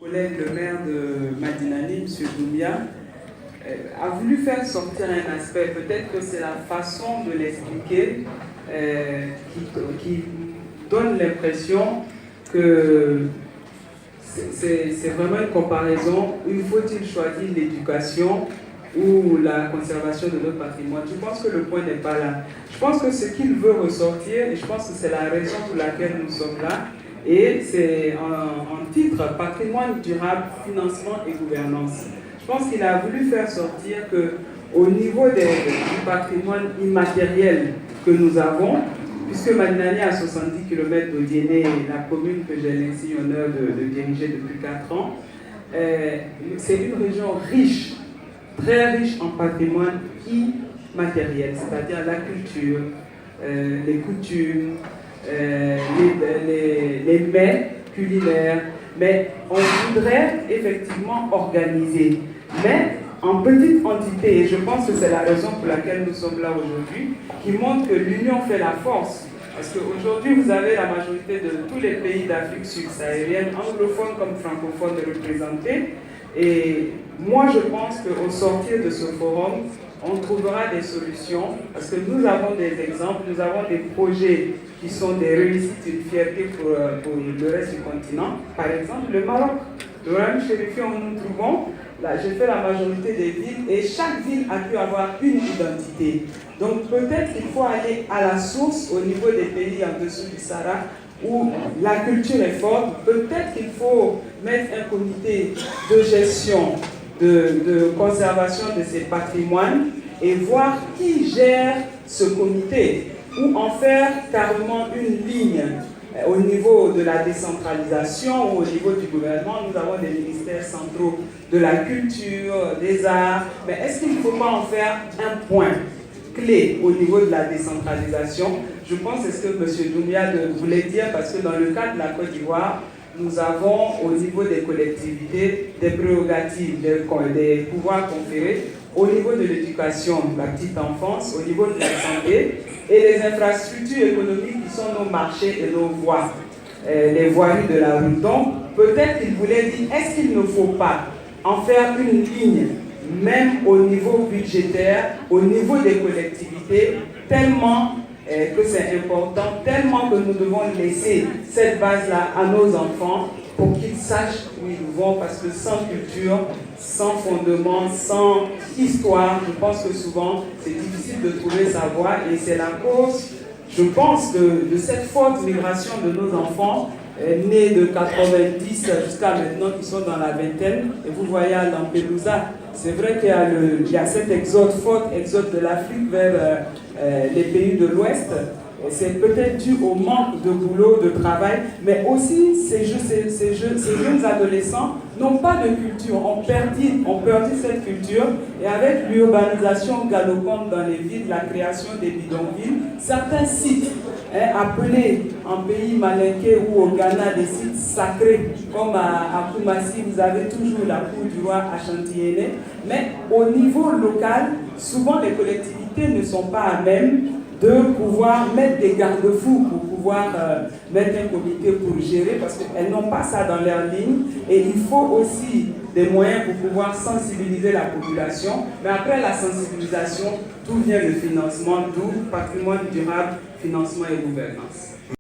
collègue, le maire de Madinani, M. Doumbia, a voulu faire sortir un aspect, peut-être que c'est la façon de l'expliquer qui donne l'impression que c'est vraiment une comparaison. Il faut-il choisir l'éducation ou la conservation de notre patrimoine? Je pense que le point n'est pas là. Je pense que ce qu'il veut ressortir, et je pense que c'est la raison pour laquelle nous sommes là, et c'est en titre patrimoine durable, financement et gouvernance. Je pense qu'il a voulu faire sortir qu'au niveau du patrimoine immatériel que nous avons, puisque Madinani est à 70 km de Diéné, la commune que j'ai l'insigne honneur de diriger depuis 4 ans, c'est une région riche, très riche en patrimoine immatériel, c'est-à-dire la culture, les coutumes, les mets culinaires. Mais on voudrait effectivement organiser, mais en petite entité, et je pense que c'est la raison pour laquelle nous sommes là aujourd'hui, qui montre que l'union fait la force. Parce qu'aujourd'hui, vous avez la majorité de tous les pays d'Afrique subsaharienne, anglophones comme francophones, représentés. Et moi, je pense qu'au sortir de ce forum, on trouvera des solutions, parce que nous avons des exemples, nous avons des projets qui sont des réussites, une fierté pour le reste du continent. Par exemple, le Maroc, le Royaume Chérifien où nous nous trouvons, là, j'ai fait la majorité des villes et chaque ville a pu avoir une identité. Donc peut-être qu'il faut aller à la source au niveau des pays en dessous du Sahara où la culture est forte. Peut-être qu'il faut mettre un comité de gestion, de conservation de ces patrimoines et voir qui gère ce comité ou en faire carrément une ligne au niveau de la décentralisation ou au niveau du gouvernement. Nous avons des ministères centraux de la culture, des arts, mais est-ce qu'il ne faut pas en faire un point clé au niveau de la décentralisation? Je pense que c'est ce que M. Doumbia voulait dire, parce que dans le cadre de la Côte d'Ivoire, nous avons au niveau des collectivités des prérogatives, des pouvoirs conférés au niveau de l'éducation, la petite enfance, au niveau de la santé et les infrastructures économiques qui sont nos marchés et nos voies, les voiries de la route. Donc, peut-être qu'il voulait dire, est-ce qu'il ne faut pas en faire une ligne, même au niveau budgétaire, au niveau des collectivités, tellement que c'est important, tellement que nous devons laisser cette base-là à nos enfants pour qu'ils sachent où ils vont, parce que sans culture, sans fondement, sans histoire, je pense que souvent c'est difficile de trouver sa voie et c'est la cause, je pense, de cette forte migration de nos enfants nés de 90 jusqu'à maintenant qui sont dans la vingtaine. Et vous voyez à Lampedusa, c'est vrai qu'il y a cet exode, fort exode de l'Afrique vers les pays de l'Ouest. C'est peut-être dû au manque de boulot, de travail, mais aussi ces jeunes adolescents n'ont pas de culture, ont perdu cette culture, et avec l'urbanisation galopante dans les villes, la création des bidonvilles, certains sites appelés en pays malinqué ou au Ghana des sites sacrés, comme à Koumassi, vous avez toujours la cour du roi à Chantilly, mais au niveau local, souvent les collectivités ne sont pas à même de pouvoir mettre des garde-fous pour pouvoir mettre un comité pour gérer, parce qu'elles n'ont pas ça dans leur ligne, et il faut aussi des moyens pour pouvoir sensibiliser la population. Mais après la sensibilisation, tout vient le financement, d'où patrimoine durable, financement et gouvernance.